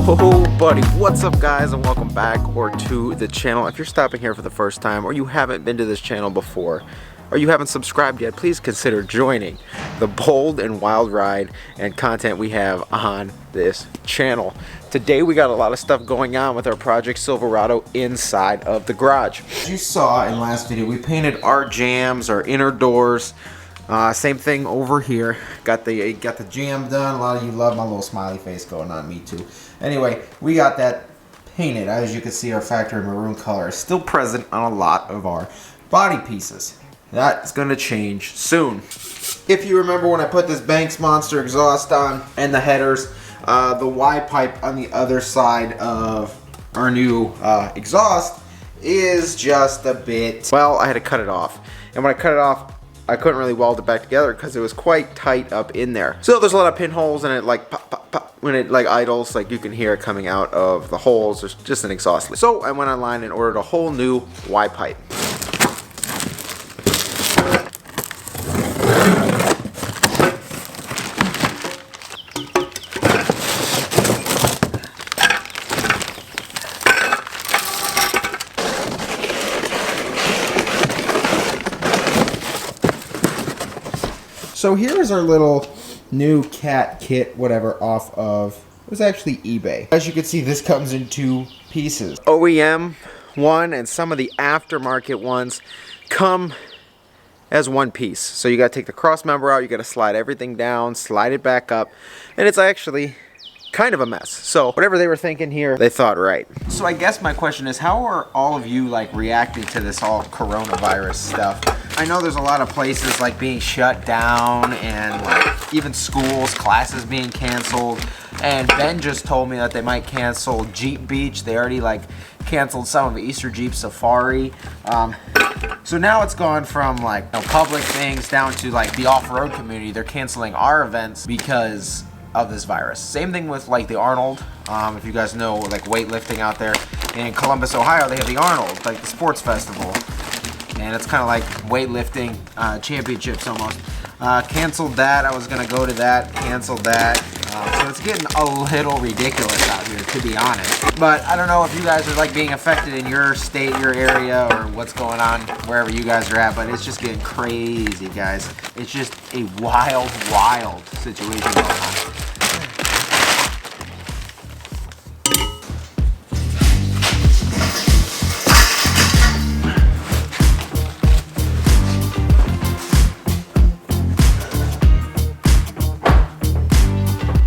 Oh buddy, what's up guys, and welcome back to the channel. If you're stopping here for the first time, or you haven't been to this channel before, or you haven't subscribed yet, please consider joining the bold and wild ride and content we have on this channel. Today we got a lot of stuff going on with our Project Silverado inside of the garage. As you saw in last video, we painted our jambs, our inner doors. Same thing over here. Got the jam done. A lot of you love my little smiley face going on. Me too. Anyway, we got that painted. As you can see, our factory maroon color is still present on a lot of our body pieces. That's going to change soon. If you remember when I put this Banks Monster exhaust on and the headers, the Y pipe on the other side of our new exhaust is just a bit, well, I had to cut it off. And when I cut it off, I couldn't really weld it back together because it was quite tight up in there. So there's a lot of pinholes, and it like pop, pop, pop. When it like idles, like you can hear it coming out of the holes. There's just an exhaust leak. So I went online and ordered a whole new Y pipe. So here is our little new cat kit, whatever, off of, it was actually eBay. As you can see, this comes in two pieces. OEM one and some of the aftermarket ones come as one piece. So you got to take the cross member out, you got to slide everything down, slide it back up, and it's actually kind of a mess. So whatever they were thinking here, they thought right. So I guess my question is, how are all of you like reacting to this all coronavirus stuff? I know there's a lot of places like being shut down, and like even schools, classes being canceled. And Ben just told me that they might cancel Jeep Beach. They already like canceled some of Easter Jeep Safari. So now it's gone from like public things down to like the off-road community. They're canceling our events because of this virus. Same thing with like the Arnold. If you guys know like weightlifting out there in Columbus, Ohio, they have the Arnold, like the sports festival. And it's kind of like weightlifting championships almost. Canceled that. I was gonna go to that. Canceled that. So it's getting a little ridiculous out here, to be honest. But I don't know if you guys are like being affected in your state, your area, or what's going on wherever you guys are at. But it's just getting crazy, guys. It's just a wild, wild situation going on.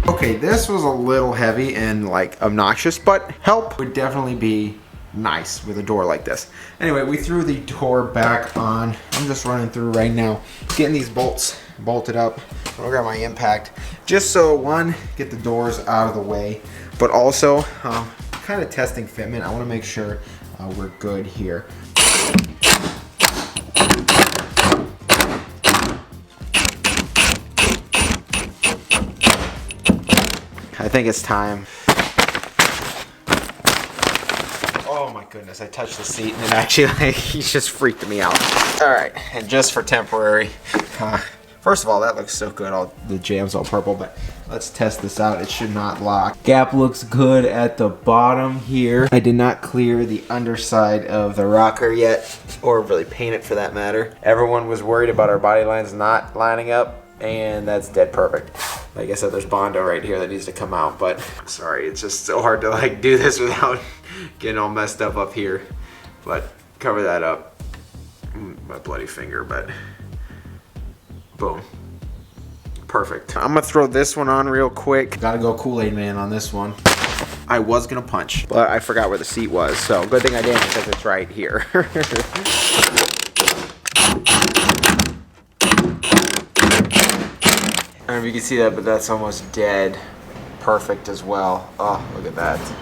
Okay, this was a little heavy and like obnoxious, but help would definitely be nice with a door like this. Anyway, we threw the door back on. I'm just running through right now, getting these bolts bolted up. I'll grab my impact, just so one, get the doors out of the way, but also kind of testing fitment. I want to make sure we're good here. I think it's time. Oh my goodness, I touched the seat and it actually like, he's just freaked me out. Alright, and just for temporary, first of all, that looks so good, all the jam's all purple, but let's test this out. It should not lock. Gap looks good at the bottom here. I did not clear the underside of the rocker yet, or really paint it for that matter. Everyone was worried about our body lines not lining up, and that's dead perfect. Like I said, there's Bondo right here that needs to come out, but sorry, it's just so hard to like do this without getting all messed up here. But cover that up. My bloody finger, but boom. Perfect. I'm gonna throw this one on real quick. Gotta go Kool-Aid Man on this one. I was gonna punch, but I forgot where the seat was, so good thing I didn't, because it's right here. I don't know if you can see that, but that's almost dead. Perfect as well. Oh, look at that.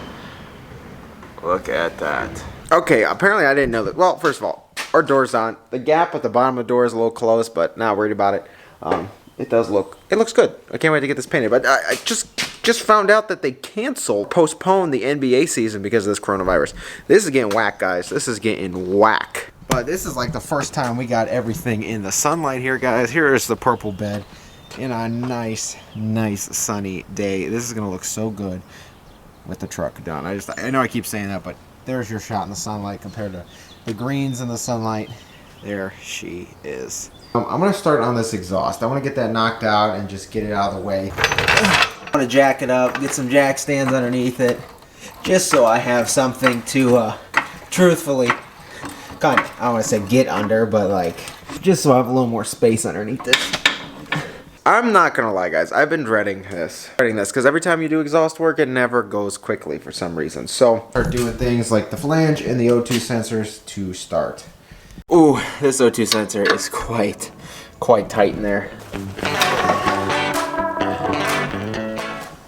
Look at that. Okay, apparently I didn't know that. Well, first of all, our door's on. The gap at the bottom of the door is a little close, but not worried about it. It looks good. I can't wait to get this painted. But I just found out that they postponed the NBA season because of this coronavirus. This is getting whack, guys. This is getting whack. But this is like the first time we got everything in the sunlight here, guys. Here is the purple bed. In a nice sunny day. This is gonna look so good. with the truck done. I know I keep saying that, but there's your shot in the sunlight compared to the greens in the sunlight. There she is. I'm gonna start on this exhaust. I want to get that knocked out and just get it out of the way. I want to jack it up, get some jack stands underneath it, just so I have something to truthfully kind of, I don't want to say get under, but like just so I have a little more space underneath this. I'm not gonna lie, guys, I've been dreading this because every time you do exhaust work, it never goes quickly for some reason. So start doing things like the flange and the O2 sensors to start. Ooh, this O2 sensor is quite tight in there.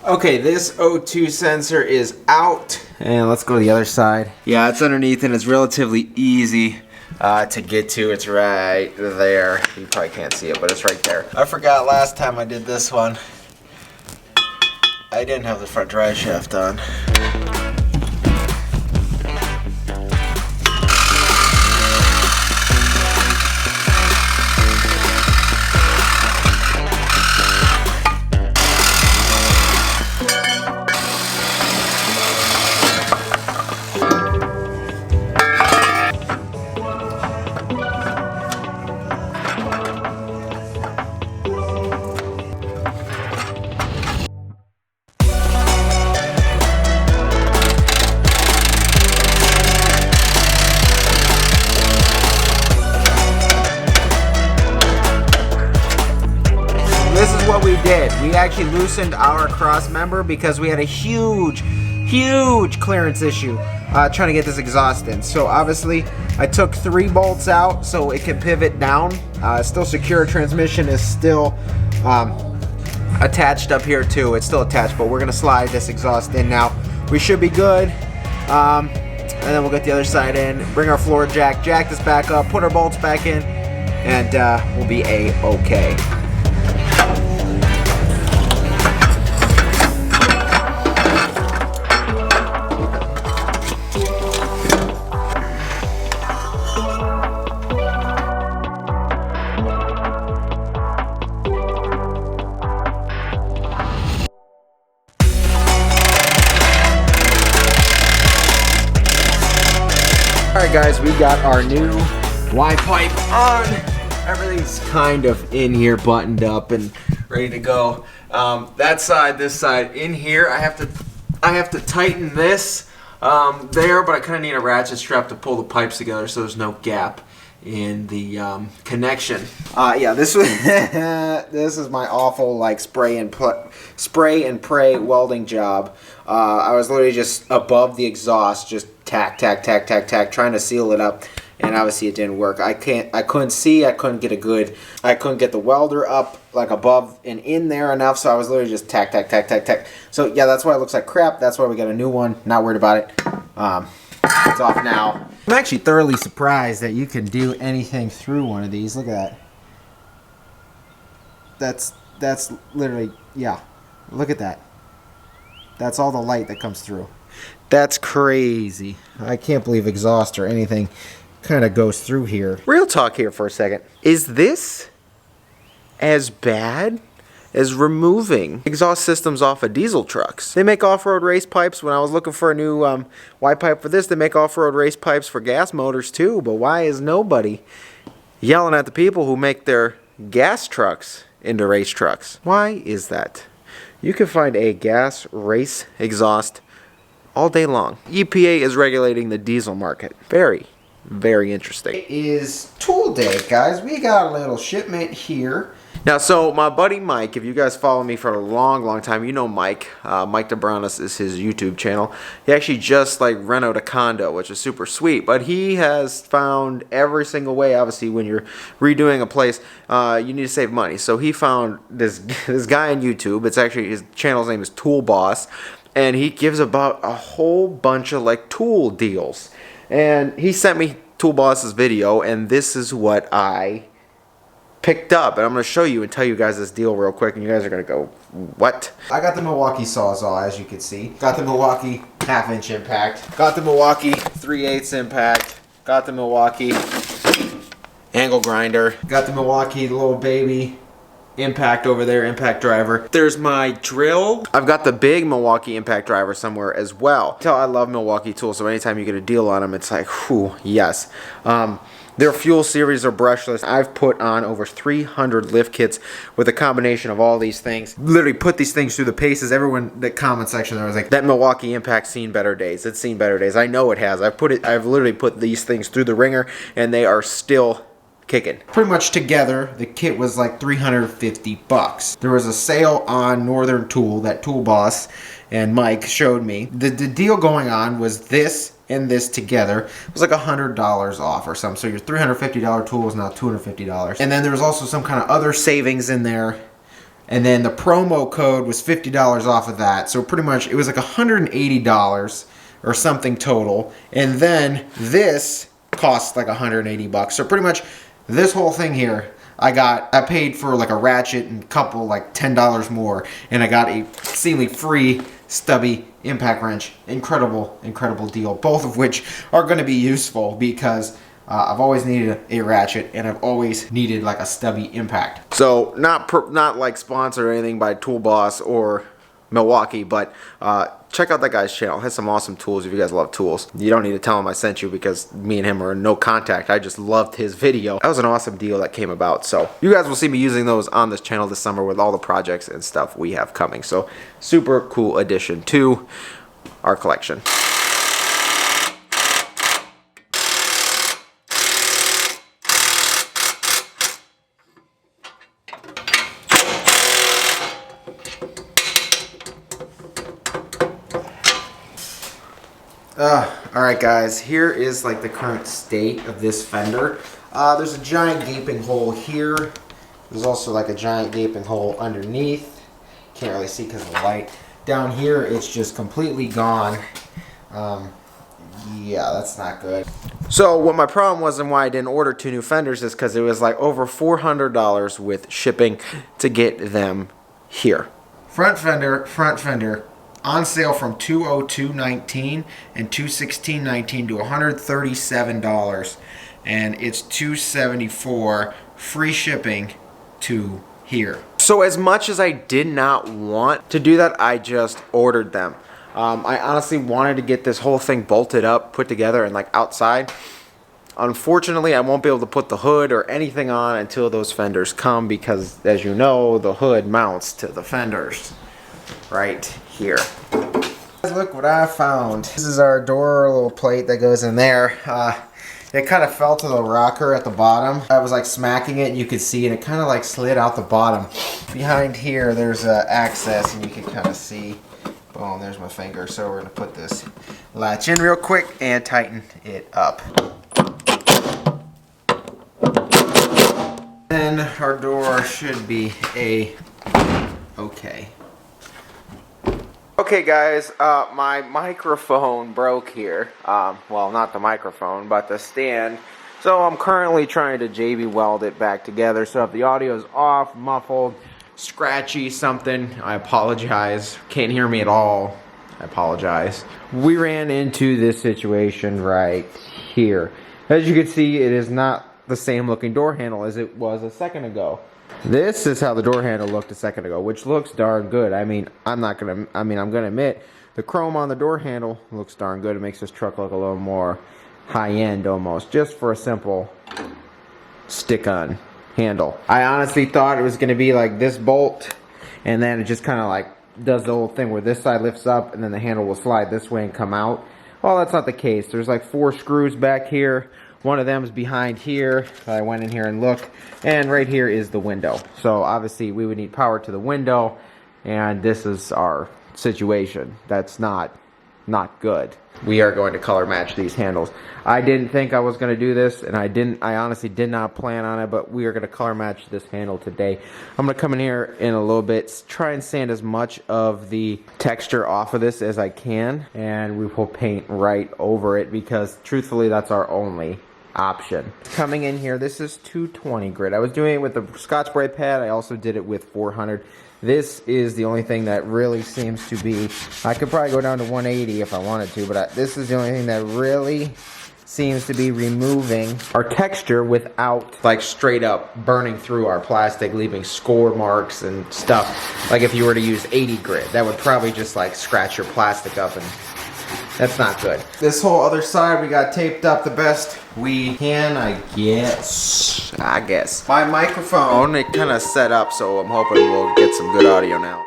Okay, this O2 sensor is out. And let's go to the other side. Yeah, it's underneath and it's relatively easy to get to. It's right there. You probably can't see it, but it's right there. I forgot last time I did this one, I didn't have the front drive shaft on. This is what we did. We actually loosened our cross member because we had a huge clearance issue trying to get this exhaust in. So obviously I took 3 bolts out so it can pivot down. Still secure. Transmission is still attached up here too. It's still attached, but we're gonna slide this exhaust in now. We should be good. And then we'll get the other side in, bring our floor jack this back up, put our bolts back in, and we'll be a-okay. Alright guys, we got our new Y pipe on. Everything's kind of in here, buttoned up and ready to go. That side, this side, in here, I have to tighten this there, but I kind of need a ratchet strap to pull the pipes together so there's no gap in the connection. Yeah, this was this is my awful like spray and pray welding job. I was literally just above the exhaust, just tack, trying to seal it up, and obviously it didn't work. I couldn't see, I couldn't get the welder up like above and in there enough, so I was literally just tack. So yeah, that's why it looks like crap. That's why we got a new one. Not worried about it. It's off now. I'm actually thoroughly surprised that you can do anything through one of these. Look at that. That's literally, yeah. Look at that. That's all the light that comes through. That's crazy. I can't believe exhaust or anything kind of goes through here. Real talk here for a second. Is this as bad as removing exhaust systems off of diesel trucks? They make off-road race pipes. When I was looking for a new Y pipe for this, they make off-road race pipes for gas motors too. But why is nobody yelling at the people who make their gas trucks into race trucks? Why is that? You can find a gas race exhaust all day long. EPA is regulating the diesel market. Very interesting. It is tool day, guys. We got a little shipment here. Now, so my buddy Mike, if you guys follow me for a long time, you know Mike. Mike DeBronis is his YouTube channel. He actually just like renoed a condo, which is super sweet. But he has found every single way, obviously, when you're redoing a place, you need to save money. So he found this guy on YouTube. It's actually, his channel's name is Tool Boss. And he gives about a whole bunch of like tool deals. And he sent me Tool Boss's video, and this is what I picked up, and I'm going to show you and tell you guys this deal real quick, and you guys are going to go, what? I got the Milwaukee Sawzall, as you can see. Got the Milwaukee 1/2-inch impact. Got the Milwaukee 3/8 impact. Got the Milwaukee angle grinder. Got the Milwaukee little baby impact over there, impact driver. There's my drill. I've got the big Milwaukee impact driver somewhere as well. I love Milwaukee tools, so anytime you get a deal on them, it's like, whew, yes. Their fuel series are brushless. I've put on over 300 lift kits with a combination of all these things. Literally put these things through the paces. Everyone, the comment section there was like, that Milwaukee Impact's seen better days. It's seen better days. I know it has. I've literally put these things through the ringer, and they are still kicking. Pretty much together, the kit was like 350 bucks. There was a sale on Northern Tool that Tool Boss and Mike showed me. The deal going on was this and this together. It was like $100 off or something. So your $350 tool was now $250. And then there was also some kind of other savings in there. And then the promo code was $50 off of that. So pretty much it was like $180 or something total. And then this cost like 180 bucks. So pretty much this whole thing here, I paid for like a ratchet and a couple like $10 more, and I got a seemingly free stubby impact wrench. Incredible, incredible deal. Both of which are going to be useful because I've always needed a ratchet and I've always needed like a stubby impact. So not like sponsored or anything by Tool Boss or Milwaukee, but check out that guy's channel. It has some awesome tools if you guys love tools. You don't need to tell him I sent you because me and him are in no contact. I just loved his video. That was an awesome deal that came about. So you guys will see me using those on this channel this summer with all the projects and stuff we have coming. So super cool addition to our collection. Alright guys, here is like the current state of this fender. There's a giant gaping hole here. There's also like a giant gaping hole underneath. Can't really see because of the light. Down here it's just completely gone. Yeah, that's not good. So what my problem was and why I didn't order 2 new fenders is because it was like over $400 with shipping to get them here. Front fender. On sale from $202.19 and $216.19 to $137, and it's $274 free shipping to here. So as much as I did not want to do that, I just ordered them. I honestly wanted to get this whole thing bolted up, put together, and like outside. Unfortunately, I won't be able to put the hood or anything on until those fenders come because, as you know, the hood mounts to the fenders right here. Look what I found. This is our door little plate that goes in there. It kind of fell to the rocker at the bottom. I was like smacking it and you could see it. It kind of like slid out the bottom. Behind here there's access and you can kind of see. Boom, there's my finger. So we're going to put this latch in real quick and tighten it up. Then our door should be okay. Okay guys, my microphone broke here. Well, not the microphone, but the stand. So I'm currently trying to JB weld it back together. So if the audio is off, muffled, scratchy, something, I apologize. Can't hear me at all, I apologize. We ran into this situation right here. As you can see, it is not the same looking door handle as it was a second ago. This is how the door handle looked a second ago, which looks darn good. I'm gonna admit, the chrome on the door handle looks darn good. It makes this truck look a little more high-end almost, just for a simple stick-on handle. I honestly thought it was gonna be like this bolt, and then it just kind of like does the whole thing where this side lifts up, and then the handle will slide this way and come out. Well, that's not the case. There's like 4 screws back here. One of them is behind here. I went in here and looked, and right here is the window. So obviously we would need power to the window, and this is our situation. That's not good. We are going to color match these handles. I didn't think I was going to do this, and I honestly did not plan on it, but we are going to color match this handle today. I'm going to come in here in a little bit, try and sand as much of the texture off of this as I can, and we will paint right over it because truthfully that's our only option. Coming in here, this is 220 grit. I was doing it with the Scotch Brite pad. I also did it with 400. This is the only thing that really seems to be, I could probably go down to 180 if I wanted to, but this is the only thing that really seems to be removing our texture without like straight up burning through our plastic, leaving score marks and stuff. Like if you were to use 80 grit, that would probably just like scratch your plastic up, and that's not good. This whole other side we got taped up the best we can, I guess. My microphone, it kind of set up, so I'm hoping we'll get some good audio now.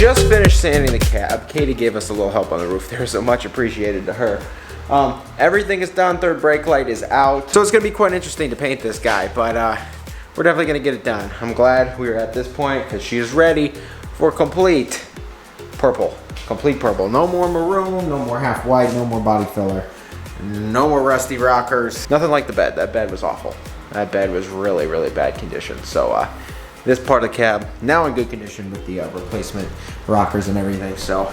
Just finished sanding the cab. Katie gave us a little help on the roof there, so much appreciated to her. Everything is done, third brake light is out. So it's gonna be quite interesting to paint this guy, but we're definitely gonna get it done. I'm glad we are at this point because she is ready for complete purple. Complete purple. No more maroon, no more half white, no more body filler, no more rusty rockers. Nothing like the bed. That bed was awful. That bed was really, really bad condition. So this part of the cab now in good condition with the replacement rockers and everything, so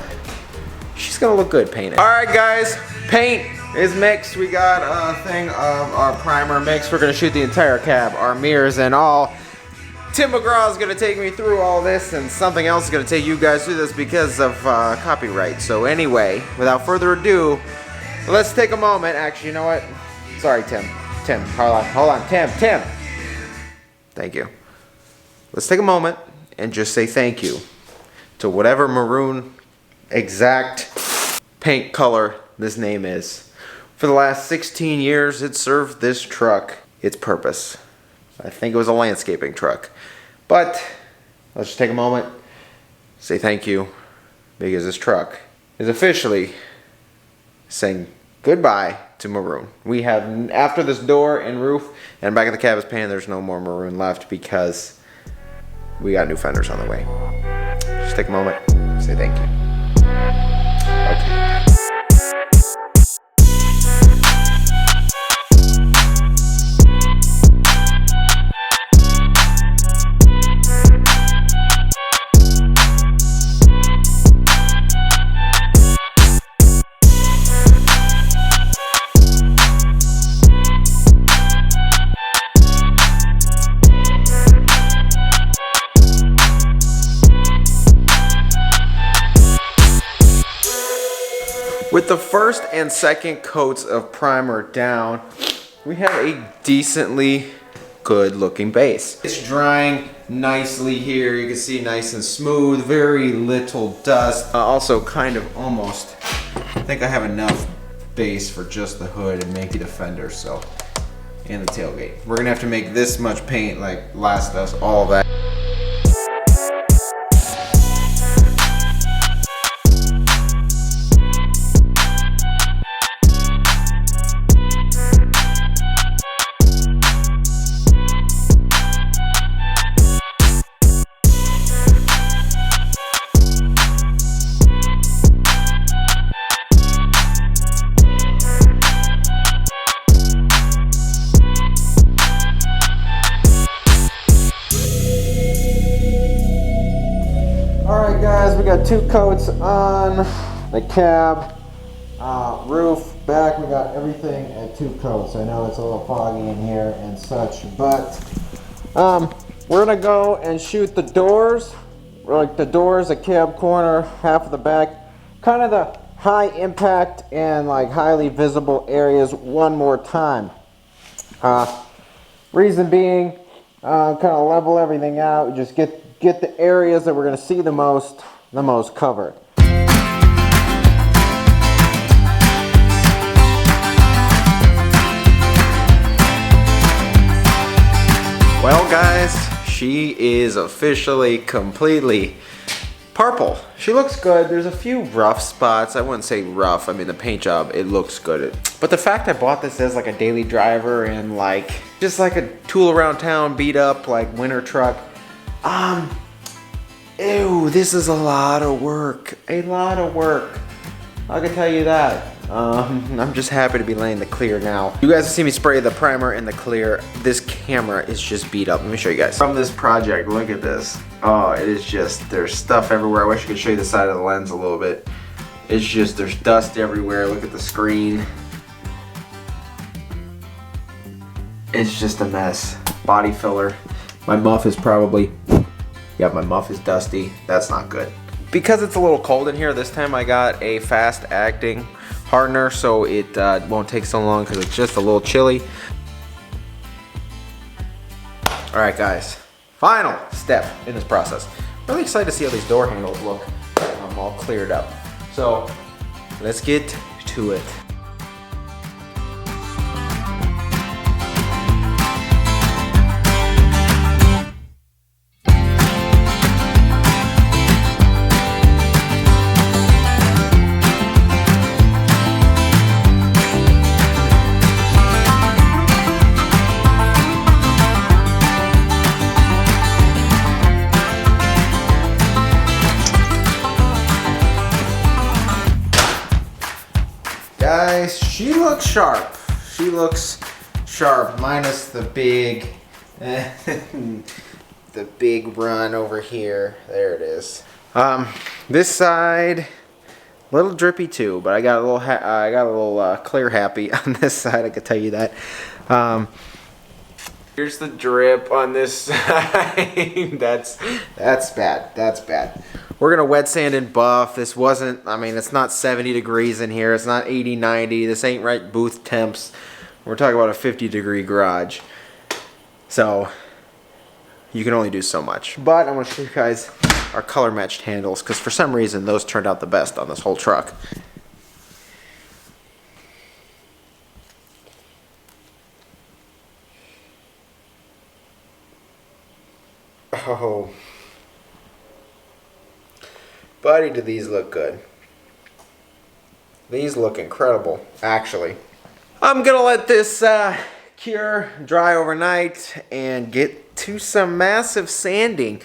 she's gonna look good painted. All right guys, paint is mixed. We got a thing of our primer mixed. We're gonna shoot the entire cab, our mirrors and all. Tim McGraw is gonna take me through all this, and something else is gonna take you guys through this because of copyright. So anyway, without further ado, let's take a moment. Actually, you know what? Sorry, Tim, hold on, Tim. Thank you. Let's take a moment and just say thank you to whatever maroon exact paint color this name is. For the last 16 years, it served this truck its purpose. I think it was a landscaping truck. But let's just take a moment, say thank you, because this truck is officially saying goodbye to maroon. We have, after this door and roof and back of the cab is painted, there's no more maroon left because we got new fenders on the way. Just take a moment, say thank you. Okay. With the first and second coats of primer down, we have a decently good looking base. It's drying nicely here. You can see nice and smooth, very little dust. Also kind of almost, I think I have enough base for just the hood and maybe the fender, so, and the tailgate. We're gonna have to make this much paint like last us all that. Guys, we got two coats on the cab, roof, back. We got everything at two coats. I know it's a little foggy in here and such, but we're gonna go and shoot the doors, like the doors, the cab corner, half of the back, kind of high impact and like highly visible areas one more time. Reason being, kind of level everything out, just get the areas that we're going to see the most covered. Well guys, she is officially completely purple. She looks good. There's a few rough spots. I wouldn't say rough. I mean, the paint job, it looks good. But the fact I bought this as like a daily driver and like, just like a tool around town, beat up, like winter truck. Ew, this is a lot of work. A lot of work. I can tell you that. I'm just happy to be laying the clear now. You guys have seen me spray the primer and the clear. This camera is just beat up. Let me show you guys. From this project, look at this. Oh, it is just, there's stuff everywhere. I wish I could show you the side of the lens a little bit. It's just, there's dust everywhere. Look at the screen. It's just a mess. Body filler. My muff is probably, yeah, my muff is dusty. That's not good. Because it's a little cold in here, this time I got a fast acting hardener so it won't take so long because it's just a little chilly. Alright guys, final step in this process. Really excited to see how these door handles look all cleared up. So let's get to it. Guys, she looks sharp. She looks sharp, minus the big, the big run over here. There it is. This side, a little drippy too, but I got a little clear happy on this side. I can tell you that. Here's the drip on this side. That's bad. That's bad. We're gonna wet sand and buff. This wasn't, I mean, it's not 70 degrees in here. It's not 80, 90. This ain't right booth temps. We're talking about a 50-degree garage. So, you can only do so much. But I want to show you guys our color matched handles, because for some reason, those turned out the best on this whole truck. Oh. Buddy, do these look good. These look incredible, actually. I'm gonna let this cure, dry overnight, and get to some massive sanding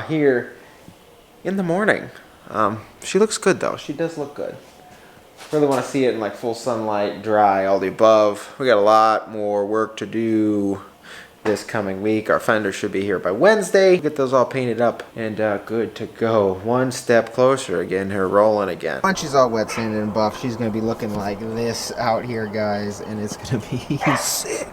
here in the morning. She looks good though, she does look good. Really want to see it in like full sunlight, dry, all the above. We got a lot more work to do this coming week. Our fender should be here by Wednesday. Get those all painted up and good to go. One step closer again, her rolling again. Once she's all wet sanded and buff, she's gonna be looking like this out here, guys, and it's gonna be sick.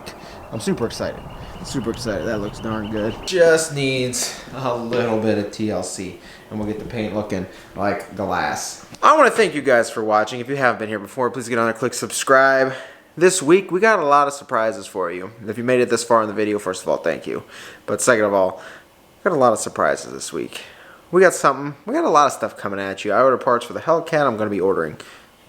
I'm super excited. Super excited. That looks darn good. Just needs a little bit of TLC and we'll get the paint looking like glass. I want to thank you guys for watching. If you haven't been here before, please get on there, click subscribe. This week, we got a lot of surprises for you. If you made it this far in the video, first of all, thank you. But second of all, we got a lot of surprises this week. We got a lot of stuff coming at you. I ordered parts for the Hellcat. I'm going to be ordering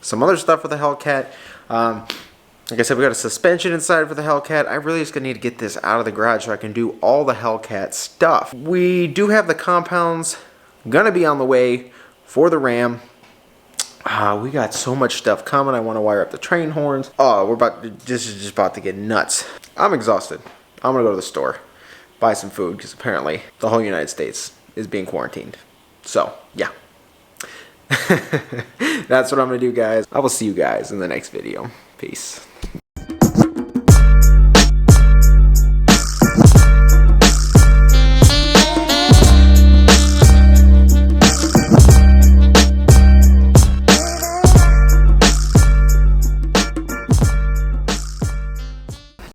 some other stuff for the Hellcat. Like I said, we got a suspension inside for the Hellcat. I really just going to need to get this out of the garage so I can do all the Hellcat stuff. We do have the compounds going to be on the way for the Ram. We got so much stuff coming. I want to wire up the train horns. Oh, this is just about to get nuts. I'm exhausted. I'm going to go to the store, buy some food, because apparently the whole United States is being quarantined. So, yeah. That's what I'm going to do, guys. I will see you guys in the next video. Peace.